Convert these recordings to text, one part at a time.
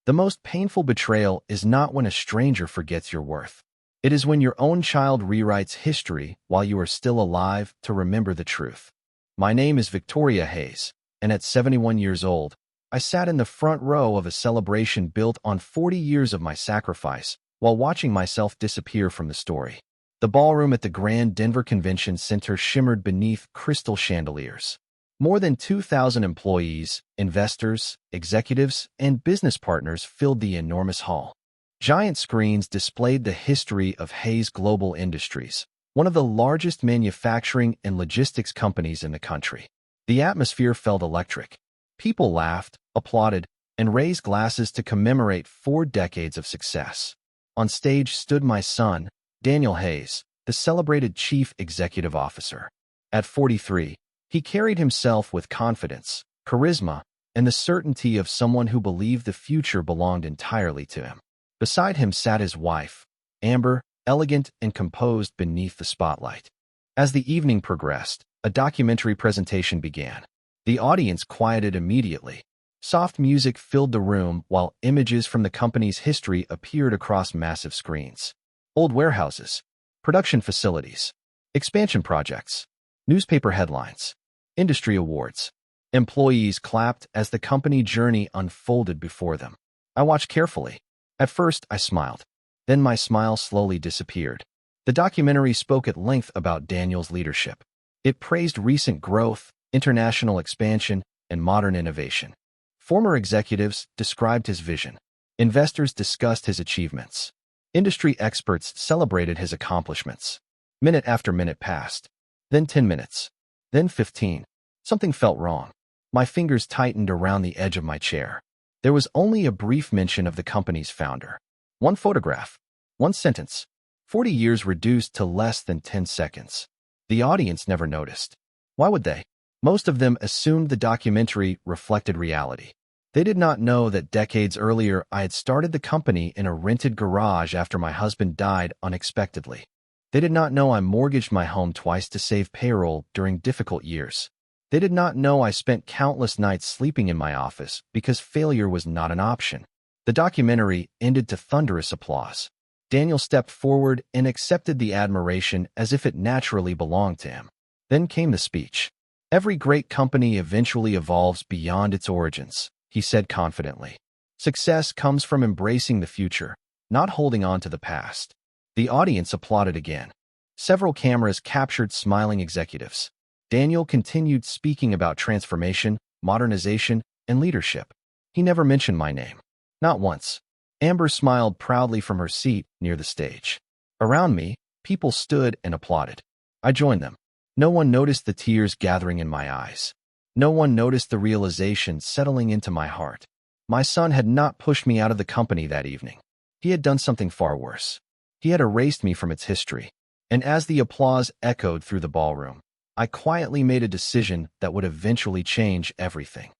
The most painful betrayal is not when a stranger forgets your worth. It is when your own child rewrites history while you are still alive to remember the truth. My name is Victoria Hayes, and at 71 years old, I sat in the front row of a celebration built on 40 years of my sacrifice while watching myself disappear from the story. The ballroom at the Grand Denver Convention Center shimmered beneath crystal chandeliers. More than 2,000 employees, investors, executives, and business partners filled the enormous hall. Giant screens displayed the history of Hayes Global Industries, one of the largest manufacturing and logistics companies in the country. The atmosphere felt electric. People laughed, applauded, and raised glasses to commemorate 4 decades of success. On stage stood my son, Daniel Hayes, the celebrated Chief Executive Officer. At 43, he carried himself with confidence, charisma, and the certainty of someone who believed the future belonged entirely to him. Beside him sat his wife, Amber, elegant and composed beneath the spotlight. As the evening progressed, a documentary presentation began. The audience quieted immediately. Soft music filled the room while images from the company's history appeared across massive screens. Old warehouses, production facilities, expansion projects, newspaper headlines, industry awards. Employees clapped as the company journey unfolded before them. I watched carefully. At first, I smiled. Then my smile slowly disappeared. The documentary spoke at length about Daniel's leadership. It praised recent growth, international expansion, and modern innovation. Former executives described his vision. Investors discussed his achievements. Industry experts celebrated his accomplishments. Minute after minute passed. Then 10 minutes. Then 15. Something felt wrong. My fingers tightened around the edge of my chair. There was only a brief mention of the company's founder. One photograph. One sentence. 40 years reduced to less than 10 seconds. The audience never noticed. Why would they? Most of them assumed the documentary reflected reality. They did not know that decades earlier I had started the company in a rented garage after my husband died unexpectedly. They did not know I mortgaged my home twice to save payroll during difficult years. They did not know I spent countless nights sleeping in my office because failure was not an option. The documentary ended to thunderous applause. Daniel stepped forward and accepted the admiration as if it naturally belonged to him. Then came the speech. Every great company eventually evolves beyond its origins, he said confidently. Success comes from embracing the future, not holding on to the past. The audience applauded again. Several cameras captured smiling executives. Daniel continued speaking about transformation, modernization, and leadership. He never mentioned my name. Not once. Amber smiled proudly from her seat near the stage. Around me, people stood and applauded. I joined them. No one noticed the tears gathering in my eyes. No one noticed the realization settling into my heart. My son had not pushed me out of the company that evening. He had done something far worse. He had erased me from its history. And as the applause echoed through the ballroom, I quietly made a decision that would eventually change everything.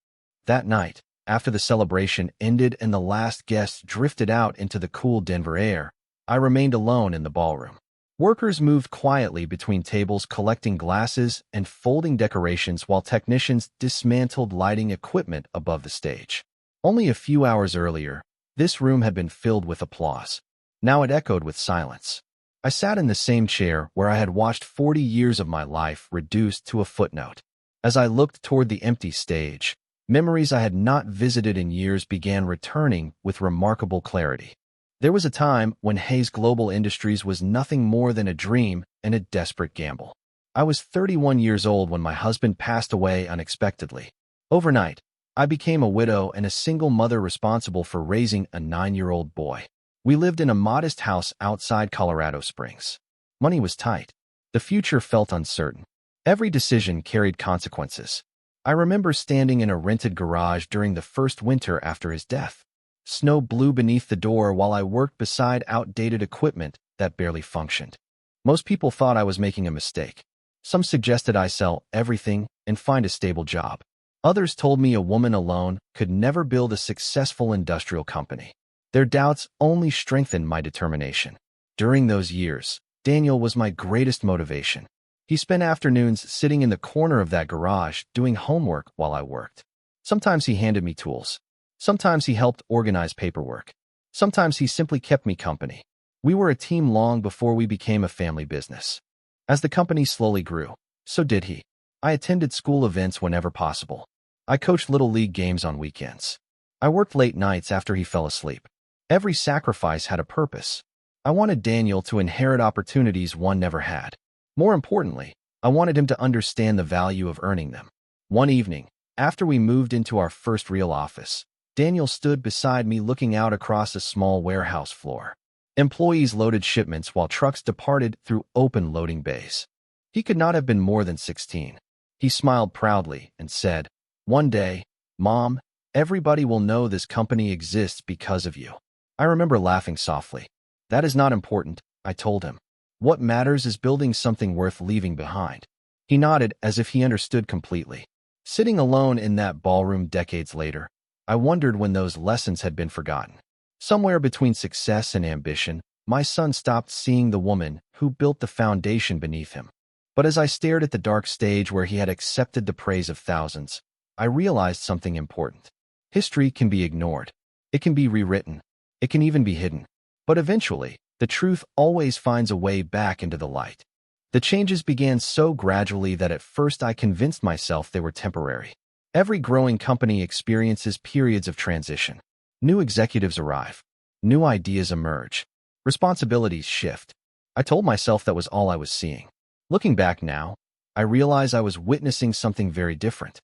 That night, after the celebration ended and the last guest drifted out into the cool Denver air, I remained alone in the ballroom. Workers moved quietly between tables collecting glasses and folding decorations while technicians dismantled lighting equipment above the stage. Only a few hours earlier, this room had been filled with applause. Now it echoed with silence. I sat in the same chair where I had watched 40 years of my life reduced to a footnote. As I looked toward the empty stage, memories I had not visited in years began returning with remarkable clarity. There was a time when Hayes Global Industries was nothing more than a dream and a desperate gamble. I was 31 years old when my husband passed away unexpectedly. Overnight, I became a widow and a single mother responsible for raising a 9-year-old boy. We lived in a modest house outside Colorado Springs. Money was tight. The future felt uncertain. Every decision carried consequences. I remember standing in a rented garage during the first winter after his death. Snow blew beneath the door while I worked beside outdated equipment that barely functioned. Most people thought I was making a mistake. Some suggested I sell everything and find a stable job. Others told me a woman alone could never build a successful industrial company. Their doubts only strengthened my determination. During those years, Daniel was my greatest motivation. He spent afternoons sitting in the corner of that garage doing homework while I worked. Sometimes he handed me tools. Sometimes he helped organize paperwork. Sometimes he simply kept me company. We were a team long before we became a family business. As the company slowly grew, so did he. I attended school events whenever possible. I coached little league games on weekends. I worked late nights after he fell asleep. Every sacrifice had a purpose. I wanted Daniel to inherit opportunities one never had. More importantly, I wanted him to understand the value of earning them. One evening, after we moved into our first real office, Daniel stood beside me looking out across a small warehouse floor. Employees loaded shipments while trucks departed through open loading bays. He could not have been more than 16. He smiled proudly and said, "One day, Mom, everybody will know this company exists because of you." I remember laughing softly. "That is not important," I told him. "What matters is building something worth leaving behind." He nodded as if he understood completely. Sitting alone in that ballroom decades later, I wondered when those lessons had been forgotten. Somewhere between success and ambition, my son stopped seeing the woman who built the foundation beneath him. But as I stared at the dark stage where he had accepted the praise of thousands, I realized something important. History can be ignored. It can be rewritten. It can even be hidden. But eventually, the truth always finds a way back into the light. The changes began so gradually that at first I convinced myself they were temporary. Every growing company experiences periods of transition. New executives arrive. New ideas emerge. Responsibilities shift. I told myself that was all I was seeing. Looking back now, I realize I was witnessing something very different.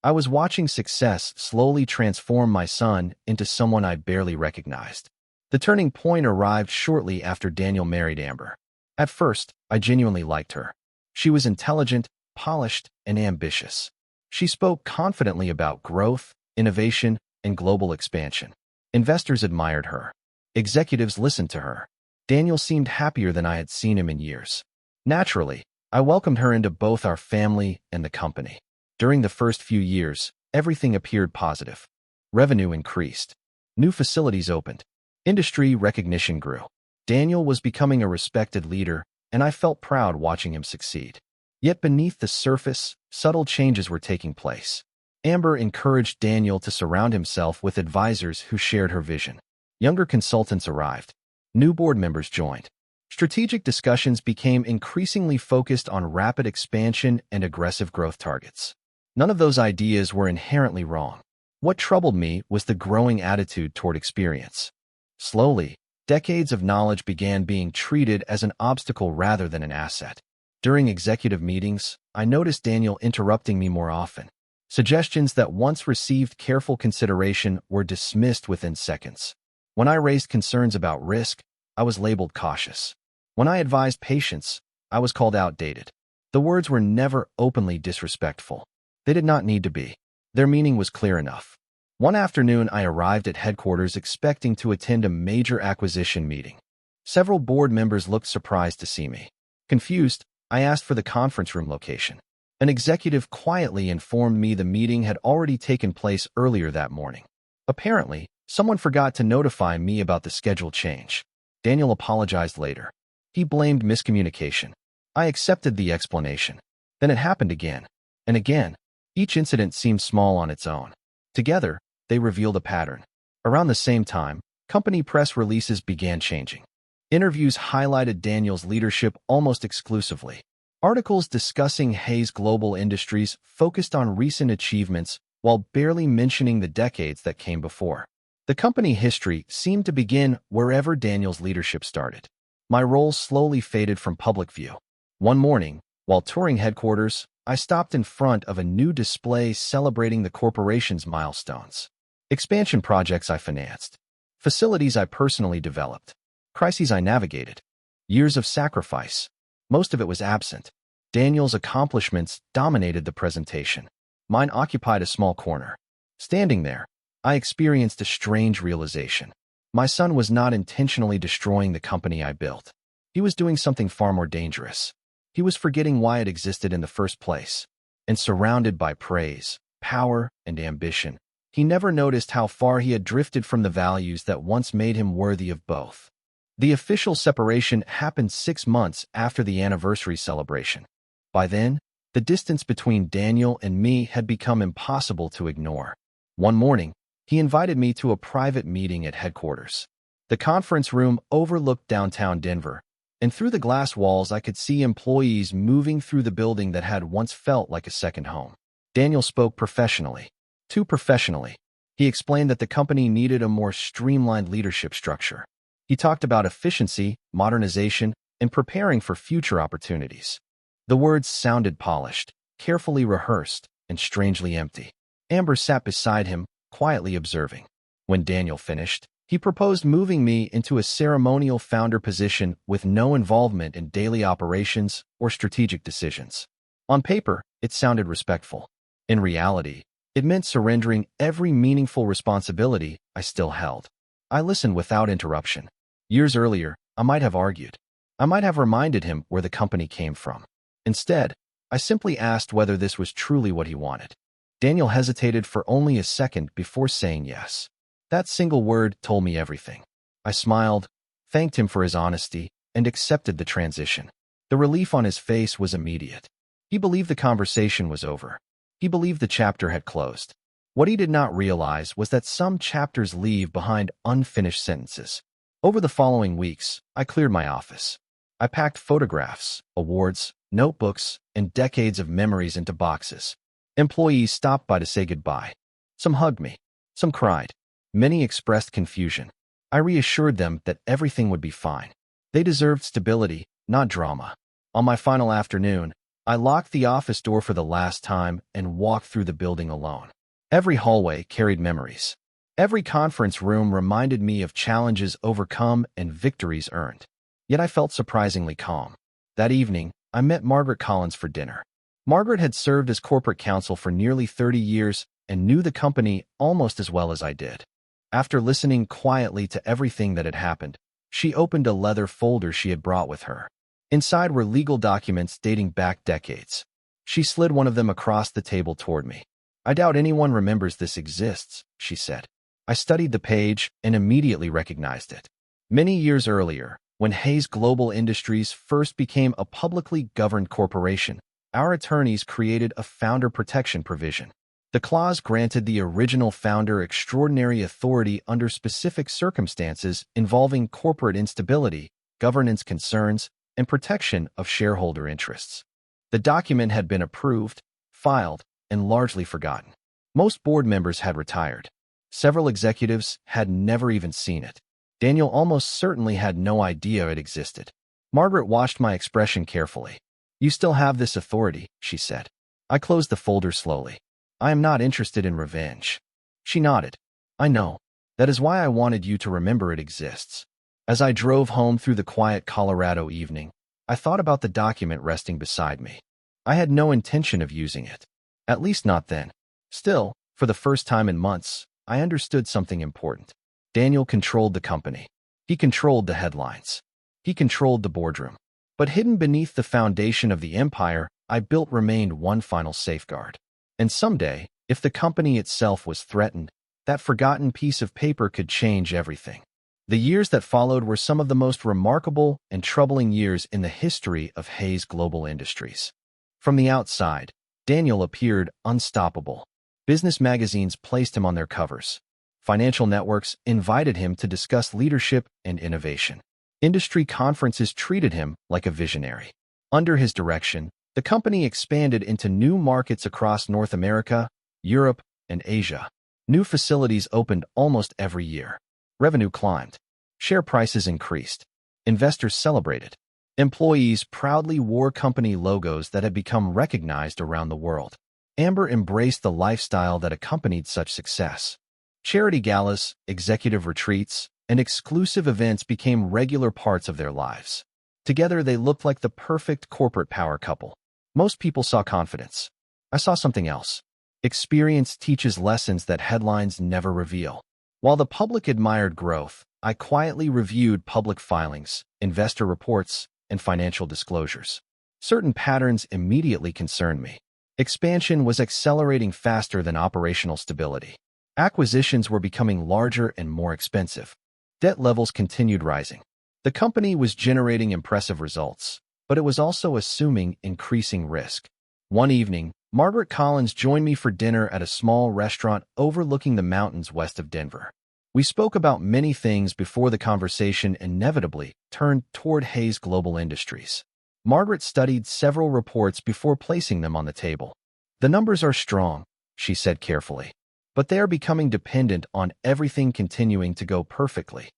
I was watching success slowly transform my son into someone I barely recognized. The turning point arrived shortly after Daniel married Amber. At first, I genuinely liked her. She was intelligent, polished, and ambitious. She spoke confidently about growth, innovation, and global expansion. Investors admired her. Executives listened to her. Daniel seemed happier than I had seen him in years. Naturally, I welcomed her into both our family and the company. During the first few years, everything appeared positive. Revenue increased. New facilities opened. Industry recognition grew. Daniel was becoming a respected leader, and I felt proud watching him succeed. Yet beneath the surface, subtle changes were taking place. Amber encouraged Daniel to surround himself with advisors who shared her vision. Younger consultants arrived. New board members joined. Strategic discussions became increasingly focused on rapid expansion and aggressive growth targets. None of those ideas were inherently wrong. What troubled me was the growing attitude toward experience. Slowly, decades of knowledge began being treated as an obstacle rather than an asset. During executive meetings, I noticed Daniel interrupting me more often. Suggestions that once received careful consideration were dismissed within seconds. When I raised concerns about risk, I was labeled cautious. When I advised patience, I was called outdated. The words were never openly disrespectful. They did not need to be. Their meaning was clear enough. One afternoon, I arrived at headquarters expecting to attend a major acquisition meeting. Several board members looked surprised to see me. Confused, I asked for the conference room location. An executive quietly informed me the meeting had already taken place earlier that morning. Apparently, someone forgot to notify me about the schedule change. Daniel apologized later. He blamed miscommunication. I accepted the explanation. Then it happened again. And again. Each incident seemed small on its own. Together, they revealed a pattern. Around the same time, company press releases began changing. Interviews highlighted Daniel's leadership almost exclusively. Articles discussing Hayes Global Industries focused on recent achievements while barely mentioning the decades that came before. The company history seemed to begin wherever Daniel's leadership started. My role slowly faded from public view. One morning, while touring headquarters, I stopped in front of a new display celebrating the corporation's milestones. Expansion projects I financed. Facilities I personally developed. Crises I navigated. Years of sacrifice. Most of it was absent. Daniel's accomplishments dominated the presentation. Mine occupied a small corner. Standing there, I experienced a strange realization. My son was not intentionally destroying the company I built. He was doing something far more dangerous. He was forgetting why it existed in the first place. And surrounded by praise, power, and ambition, he never noticed how far he had drifted from the values that once made him worthy of both. The official separation happened 6 months after the anniversary celebration. By then, the distance between Daniel and me had become impossible to ignore. One morning, He invited me to a private meeting at headquarters. The conference room overlooked downtown Denver, and through the glass walls I could see employees moving through the building that had once felt like a second home. Daniel spoke professionally. Too professionally. He explained that the company needed a more streamlined leadership structure. He talked about efficiency, modernization, and preparing for future opportunities. The words sounded polished, carefully rehearsed, and strangely empty. Amber sat beside him, quietly observing. When Daniel finished, he proposed moving me into a ceremonial founder position with no involvement in daily operations or strategic decisions. On paper, it sounded respectful. In reality, it meant surrendering every meaningful responsibility I still held. I listened without interruption. Years earlier, I might have argued. I might have reminded him where the company came from. Instead, I simply asked whether this was truly what he wanted. Daniel hesitated for only a second before saying yes. That single word told me everything. I smiled, thanked him for his honesty, and accepted the transition. The relief on his face was immediate. He believed the conversation was over. He believed the chapter had closed. What he did not realize was that some chapters leave behind unfinished sentences. Over the following weeks, I cleared my office. I packed photographs, awards, notebooks, and decades of memories into boxes. Employees stopped by to say goodbye. Some hugged me. Some cried. Many expressed confusion. I reassured them that everything would be fine. They deserved stability, not drama. On my final afternoon, I locked the office door for the last time and walked through the building alone. Every hallway carried memories. Every conference room reminded me of challenges overcome and victories earned. Yet I felt surprisingly calm. That evening, I met Margaret Collins for dinner. Margaret had served as corporate counsel for nearly 30 years and knew the company almost as well as I did. After listening quietly to everything that had happened, she opened a leather folder she had brought with her. Inside were legal documents dating back decades. She slid one of them across the table toward me. "I doubt anyone remembers this exists," she said. I studied the page and immediately recognized it. Many years earlier, when Hayes Global Industries first became a publicly governed corporation, our attorneys created a founder protection provision. The clause granted the original founder extraordinary authority under specific circumstances involving corporate instability, governance concerns, and protection of shareholder interests. The document had been approved, filed, and largely forgotten. Most board members had retired. Several executives had never even seen it. Daniel almost certainly had no idea it existed. Margaret watched my expression carefully. "You still have this authority," she said. I closed the folder slowly. "I am not interested in revenge." She nodded. "I know. That is why I wanted you to remember it exists." As I drove home through the quiet Colorado evening, I thought about the document resting beside me. I had no intention of using it. At least not then. Still, for the first time in months, I understood something important. Daniel controlled the company. He controlled the headlines. He controlled the boardroom. But hidden beneath the foundation of the empire I built remained one final safeguard. And someday, if the company itself was threatened, that forgotten piece of paper could change everything. The years that followed were some of the most remarkable and troubling years in the history of Hayes Global Industries. From the outside, Daniel appeared unstoppable. Business magazines placed him on their covers. Financial networks invited him to discuss leadership and innovation. Industry conferences treated him like a visionary. Under his direction, the company expanded into new markets across North America, Europe, and Asia. New facilities opened almost every year. Revenue climbed. Share prices increased. Investors celebrated. Employees proudly wore company logos that had become recognized around the world. Amber embraced the lifestyle that accompanied such success. Charity galas, executive retreats, and exclusive events became regular parts of their lives. Together, they looked like the perfect corporate power couple. Most people saw confidence. I saw something else. Experience teaches lessons that headlines never reveal. While the public admired growth, I quietly reviewed public filings, investor reports, and financial disclosures. Certain patterns immediately concerned me. Expansion was accelerating faster than operational stability. Acquisitions were becoming larger and more expensive. Debt levels continued rising. The company was generating impressive results, but it was also assuming increasing risk. One evening, Margaret Collins joined me for dinner at a small restaurant overlooking the mountains west of Denver. We spoke about many things before the conversation inevitably turned toward Hayes Global Industries. Margaret studied several reports before placing them on the table. "The numbers are strong," she said carefully, "but they are becoming dependent on everything continuing to go perfectly."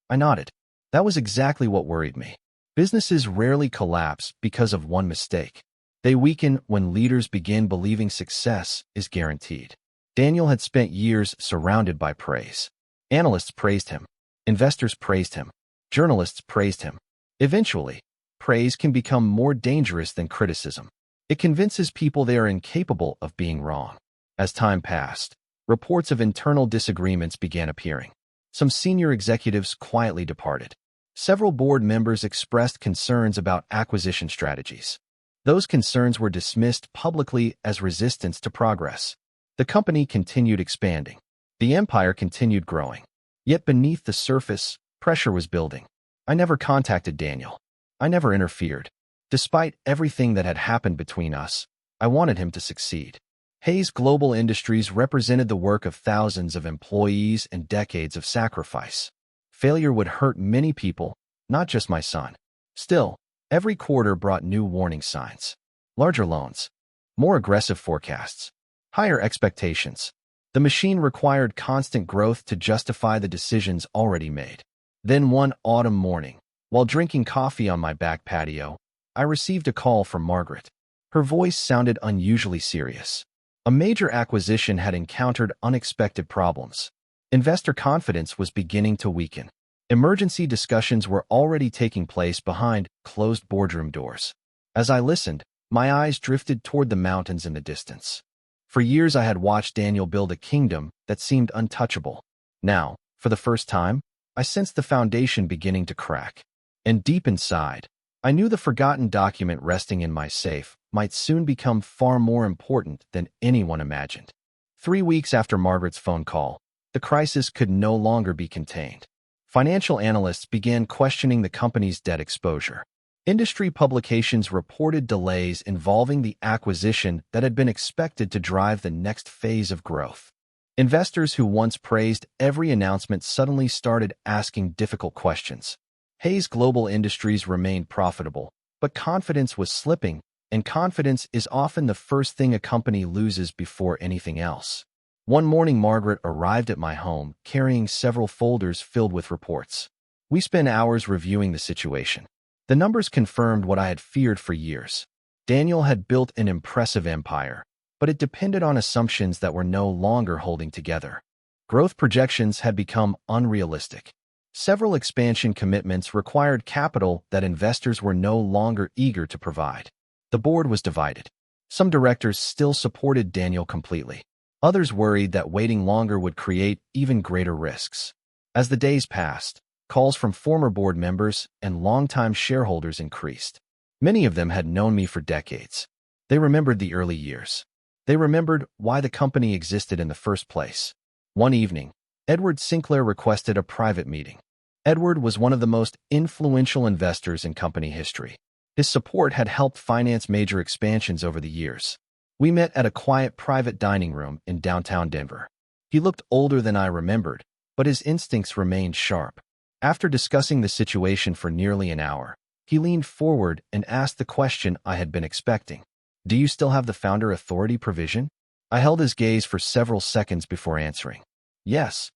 I nodded. That was exactly what worried me. Businesses rarely collapse because of one mistake. They weaken when leaders begin believing success is guaranteed. Daniel had spent years surrounded by praise. Analysts praised him. Investors praised him. Journalists praised him. Eventually, praise can become more dangerous than criticism. It convinces people they are incapable of being wrong. As time passed, reports of internal disagreements began appearing. Some senior executives quietly departed. Several board members expressed concerns about acquisition strategies. Those concerns were dismissed publicly as resistance to progress. The company continued expanding. The empire continued growing. Yet beneath the surface, pressure was building. I never contacted Daniel. I never interfered. Despite everything that had happened between us, I wanted him to succeed. Hayes Global Industries represented the work of thousands of employees and decades of sacrifice. Failure would hurt many people, not just my son. Still, every quarter brought new warning signs. Larger loans, more aggressive forecasts, higher expectations. The machine required constant growth to justify the decisions already made. Then one autumn morning, while drinking coffee on my back patio, I received a call from Margaret. Her voice sounded unusually serious. A major acquisition had encountered unexpected problems. Investor confidence was beginning to weaken. Emergency discussions were already taking place behind closed boardroom doors. As I listened, my eyes drifted toward the mountains in the distance. For years I had watched Daniel build a kingdom that seemed untouchable. Now, for the first time, I sensed the foundation beginning to crack. And deep inside, I knew the forgotten document resting in my safe might soon become far more important than anyone imagined. 3 weeks after Margaret's phone call, the crisis could no longer be contained. Financial analysts began questioning the company's debt exposure. Industry publications reported delays involving the acquisition that had been expected to drive the next phase of growth. Investors who once praised every announcement suddenly started asking difficult questions. Hayes Global Industries remained profitable, but confidence was slipping, and confidence is often the first thing a company loses before anything else. One morning, Margaret arrived at my home carrying several folders filled with reports. We spent hours reviewing the situation. The numbers confirmed what I had feared for years. Daniel had built an impressive empire, but it depended on assumptions that were no longer holding together. Growth projections had become unrealistic. Several expansion commitments required capital that investors were no longer eager to provide. The board was divided. Some directors still supported Daniel completely. Others worried that waiting longer would create even greater risks. As the days passed, calls from former board members and longtime shareholders increased. Many of them had known me for decades. They remembered the early years. They remembered why the company existed in the first place. One evening, Edward Sinclair requested a private meeting. Edward was one of the most influential investors in company history. His support had helped finance major expansions over the years. We met at a quiet private dining room in downtown Denver. He looked older than I remembered, but his instincts remained sharp. After discussing the situation for nearly an hour, he leaned forward and asked the question I had been expecting. "Do you still have the founder authority provision?" I held his gaze for several seconds before answering. "Yes."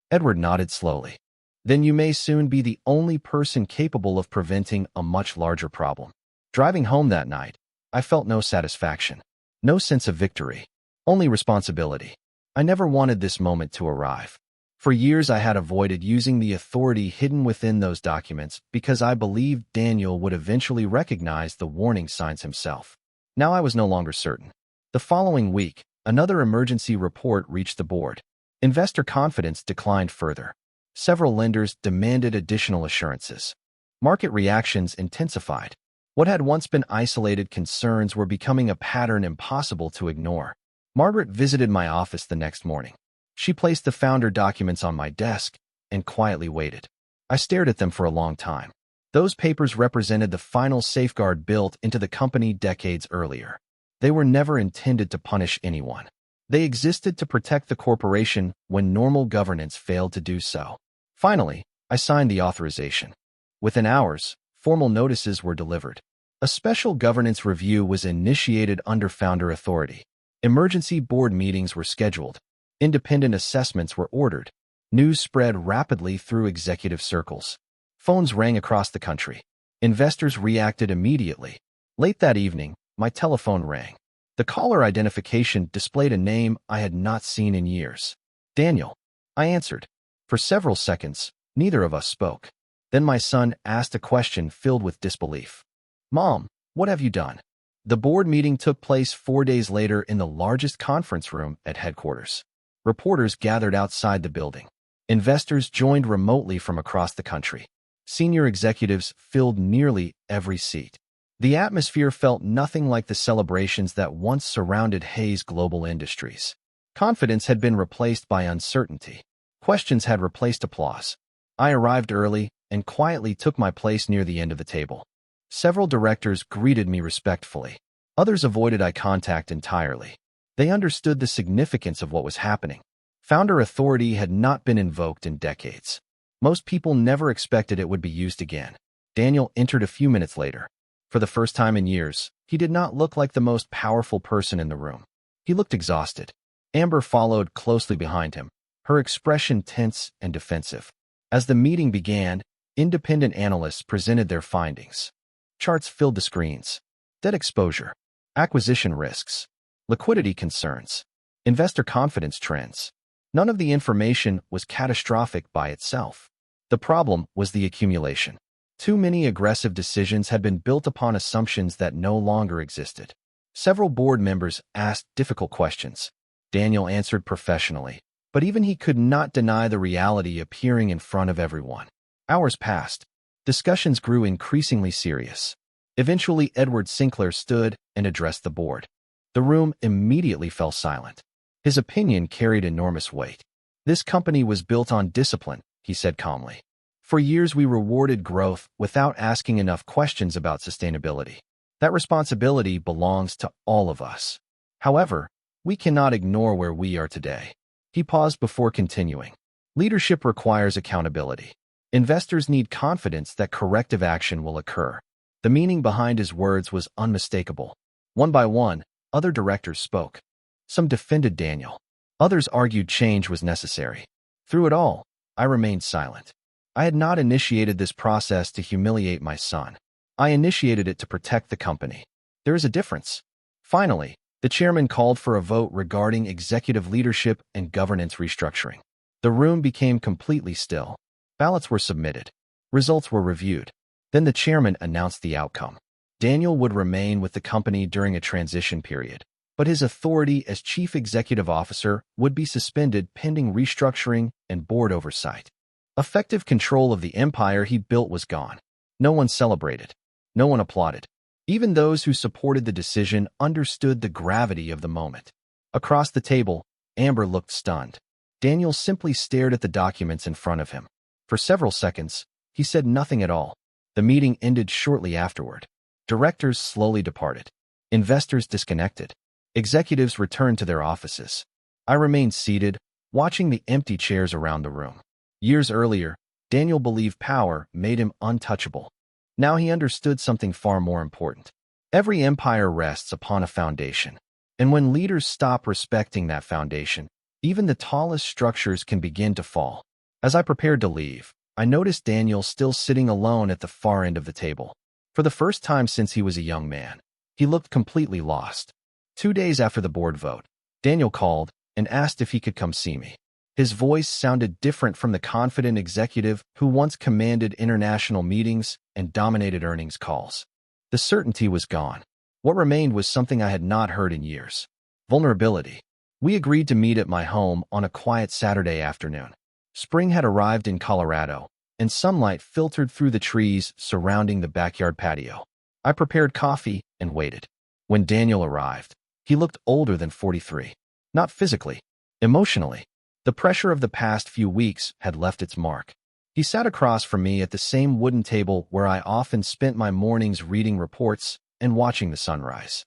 Edward nodded slowly. "Then you may soon be the only person capable of preventing a much larger problem." Driving home that night, I felt no satisfaction, no sense of victory, only responsibility. I never wanted this moment to arrive. For years I had avoided using the authority hidden within those documents because I believed Daniel would eventually recognize the warning signs himself. Now I was no longer certain. The following week, another emergency report reached the board. Investor confidence declined further. Several lenders demanded additional assurances. Market reactions intensified. What had once been isolated concerns were becoming a pattern impossible to ignore. Margaret visited my office the next morning. She placed the founder documents on my desk and quietly waited. I stared at them for a long time. Those papers represented the final safeguard built into the company decades earlier. They were never intended to punish anyone. They existed to protect the corporation when normal governance failed to do so. Finally, I signed the authorization. Within hours, formal notices were delivered. A special governance review was initiated under founder authority. Emergency board meetings were scheduled. Independent assessments were ordered. News spread rapidly through executive circles. Phones rang across the country. Investors reacted immediately. Late that evening, my telephone rang. The caller identification displayed a name I had not seen in years. Daniel. I answered. For several seconds, neither of us spoke. Then my son asked a question filled with disbelief. Mom, what have you done? The board meeting took place 4 days later in the largest conference room at headquarters. Reporters gathered outside the building. Investors joined remotely from across the country. Senior executives filled nearly every seat. The atmosphere felt nothing like the celebrations that once surrounded Hayes Global Industries. Confidence had been replaced by uncertainty. Questions had replaced applause. I arrived early and quietly took my place near the end of the table. Several directors greeted me respectfully. Others avoided eye contact entirely. They understood the significance of what was happening. Founder authority had not been invoked in decades. Most people never expected it would be used again. Daniel entered a few minutes later. For the first time in years, he did not look like the most powerful person in the room. He looked exhausted. Amber followed closely behind him, her expression tense and defensive. As the meeting began, independent analysts presented their findings. Charts filled the screens. Debt exposure, acquisition risks, liquidity concerns, investor confidence trends. None of the information was catastrophic by itself. The problem was the accumulation. Too many aggressive decisions had been built upon assumptions that no longer existed. Several board members asked difficult questions. Daniel answered professionally, but even he could not deny the reality appearing in front of everyone. Hours passed. Discussions grew increasingly serious. Eventually, Edward Sinclair stood and addressed the board. The room immediately fell silent. His opinion carried enormous weight. This company was built on discipline, he said calmly. For years, we rewarded growth without asking enough questions about sustainability. That responsibility belongs to all of us. However, we cannot ignore where we are today. He paused before continuing. Leadership requires accountability. Investors need confidence that corrective action will occur. The meaning behind his words was unmistakable. One by one, other directors spoke. Some defended Daniel. Others argued change was necessary. Through it all, I remained silent. I had not initiated this process to humiliate my son. I initiated it to protect the company. There is a difference. Finally, the chairman called for a vote regarding executive leadership and governance restructuring. The room became completely still. Ballots were submitted. Results were reviewed. Then the chairman announced the outcome. Daniel would remain with the company during a transition period, but his authority as chief executive officer would be suspended pending restructuring and board oversight. Effective control of the empire he built was gone. No one celebrated. No one applauded. Even those who supported the decision understood the gravity of the moment. Across the table, Amber looked stunned. Daniel simply stared at the documents in front of him. For several seconds, he said nothing at all. The meeting ended shortly afterward. Directors slowly departed. Investors disconnected. Executives returned to their offices. I remained seated, watching the empty chairs around the room. Years earlier, Daniel believed power made him untouchable. Now he understood something far more important. Every empire rests upon a foundation. And when leaders stop respecting that foundation, even the tallest structures can begin to fall. As I prepared to leave, I noticed Daniel still sitting alone at the far end of the table. For the first time since he was a young man, he looked completely lost. 2 days after the board vote, Daniel called and asked if he could come see me. His voice sounded different from the confident executive who once commanded international meetings and dominated earnings calls. The certainty was gone. What remained was something I had not heard in years. Vulnerability. We agreed to meet at my home on a quiet Saturday afternoon. Spring had arrived in Colorado, and sunlight filtered through the trees surrounding the backyard patio. I prepared coffee and waited. When Daniel arrived, he looked older than 43. Not physically, emotionally. The pressure of the past few weeks had left its mark. He sat across from me at the same wooden table where I often spent my mornings reading reports and watching the sunrise.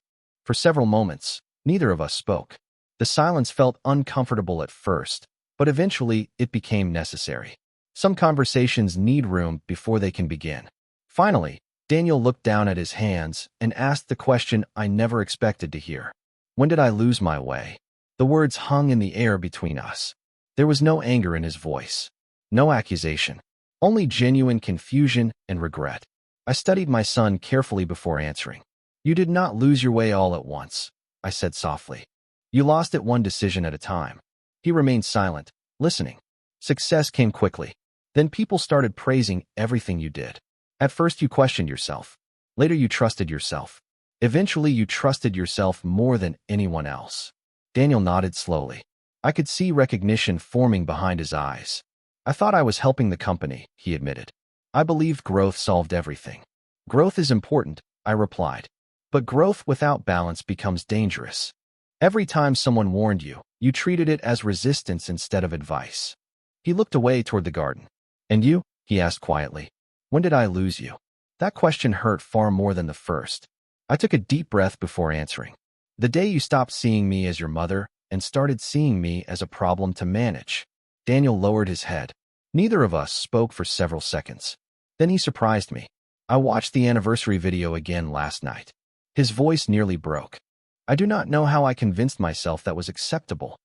For several moments, neither of us spoke. The silence felt uncomfortable at first, but eventually it became necessary. Some conversations need room before they can begin. Finally, Daniel looked down at his hands and asked the question I never expected to hear. When did I lose my way? The words hung in the air between us. There was no anger in his voice, no accusation, only genuine confusion and regret. I studied my son carefully before answering. You did not lose your way all at once, I said softly. You lost it one decision at a time. He remained silent, listening. Success came quickly. Then people started praising everything you did. At first you questioned yourself. Later you trusted yourself. Eventually you trusted yourself more than anyone else. Daniel nodded slowly. I could see recognition forming behind his eyes. I thought I was helping the company, he admitted. I believed growth solved everything. Growth is important, I replied. But growth without balance becomes dangerous. Every time someone warned you, you treated it as resistance instead of advice. He looked away toward the garden. And you? He asked quietly. When did I lose you? That question hurt far more than the first. I took a deep breath before answering. The day you stopped seeing me as your mother and started seeing me as a problem to manage. Daniel lowered his head. Neither of us spoke for several seconds. Then he surprised me. I watched the anniversary video again last night. His voice nearly broke. I do not know how I convinced myself that was acceptable.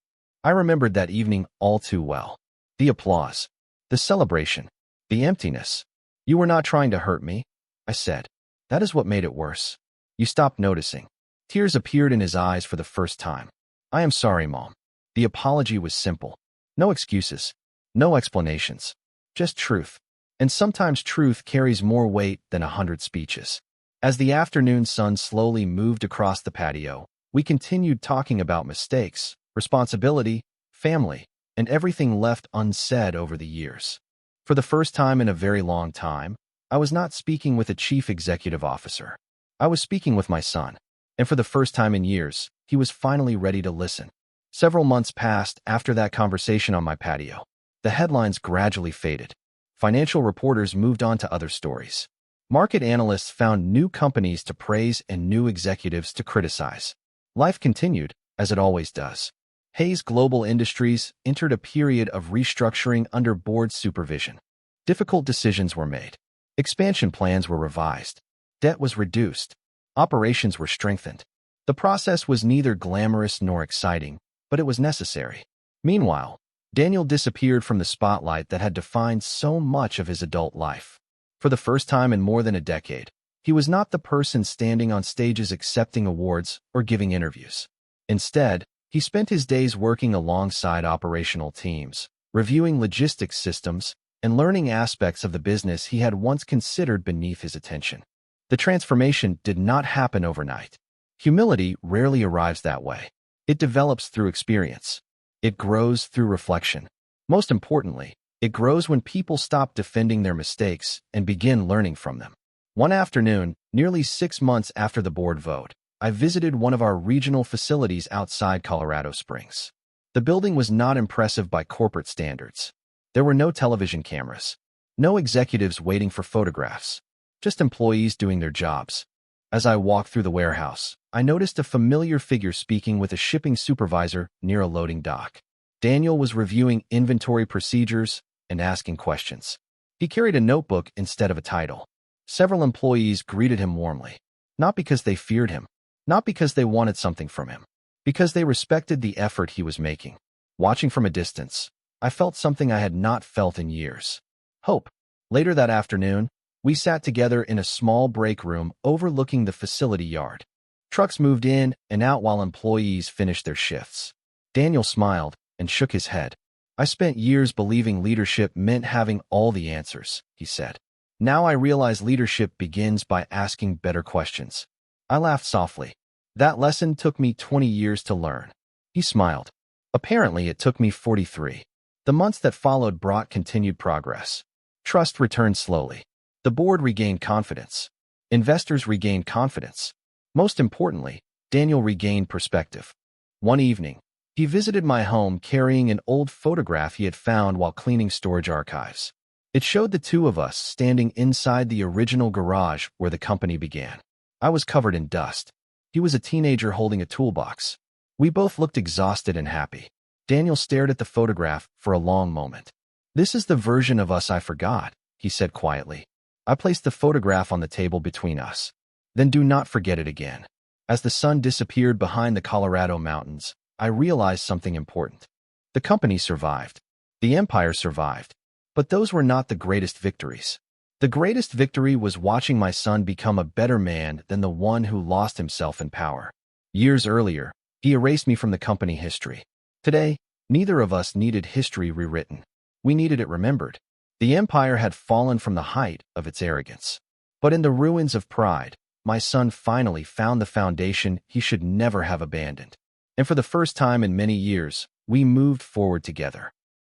I remembered that evening all too well. The applause, the celebration, the emptiness. You were not trying to hurt me, I said. That is what made it worse. You stopped noticing. Tears appeared in his eyes for the first time. I am sorry, Mom. The apology was simple. No excuses. No explanations. Just truth. And sometimes truth carries more weight than 100 speeches. As the afternoon sun slowly moved across the patio, we continued talking about mistakes, responsibility, family, and everything left unsaid over the years. For the first time in a very long time, I was not speaking with a chief executive officer. I was speaking with my son. And for the first time in years, he was finally ready to listen. Several months passed after that conversation on my patio. The headlines gradually faded. Financial reporters moved on to other stories. Market analysts found new companies to praise and new executives to criticize. Life continued, as it always does. Hayes Global Industries entered a period of restructuring under board supervision. Difficult decisions were made. Expansion plans were revised. Debt was reduced. Operations were strengthened. The process was neither glamorous nor exciting, but it was necessary. Meanwhile, Daniel disappeared from the spotlight that had defined so much of his adult life. For the first time in more than a decade, he was not the person standing on stages accepting awards or giving interviews. Instead, he spent his days working alongside operational teams, reviewing logistics systems, and learning aspects of the business he had once considered beneath his attention. The transformation did not happen overnight. Humility rarely arrives that way. It develops through experience. It grows through reflection. Most importantly, it grows when people stop defending their mistakes and begin learning from them. One afternoon, nearly 6 months after the board vote, I visited one of our regional facilities outside Colorado Springs. The building was not impressive by corporate standards. There were no television cameras, no executives waiting for photographs, just employees doing their jobs. As I walked through the warehouse, I noticed a familiar figure speaking with a shipping supervisor near a loading dock. Daniel was reviewing inventory procedures and asking questions. He carried a notebook instead of a title. Several employees greeted him warmly, not because they feared him, not because they wanted something from him, because they respected the effort he was making. Watching from a distance, I felt something I had not felt in years. Hope. Later that afternoon, we sat together in a small break room overlooking the facility yard. Trucks moved in and out while employees finished their shifts. Daniel smiled and shook his head. I spent years believing leadership meant having all the answers, he said. Now I realize leadership begins by asking better questions. I laughed softly. That lesson took me 20 years to learn. He smiled. Apparently, it took me 43. The months that followed brought continued progress. Trust returned slowly. The board regained confidence. Investors regained confidence. Most importantly, Daniel regained perspective. One evening, he visited my home carrying an old photograph he had found while cleaning storage archives. It showed the two of us standing inside the original garage where the company began. I was covered in dust. He was a teenager holding a toolbox. We both looked exhausted and happy. Daniel stared at the photograph for a long moment. "This is the version of us I forgot," he said quietly. I placed the photograph on the table between us. "Then do not forget it again." As the sun disappeared behind the Colorado mountains, I realized something important. The company survived. The empire survived. But those were not the greatest victories. The greatest victory was watching my son become a better man than the one who lost himself in power. Years earlier, he erased me from the company history. Today, neither of us needed history rewritten. We needed it remembered. The empire had fallen from the height of its arrogance. But in the ruins of pride, my son finally found the foundation he should never have abandoned. And for the first time in many years, we moved forward together.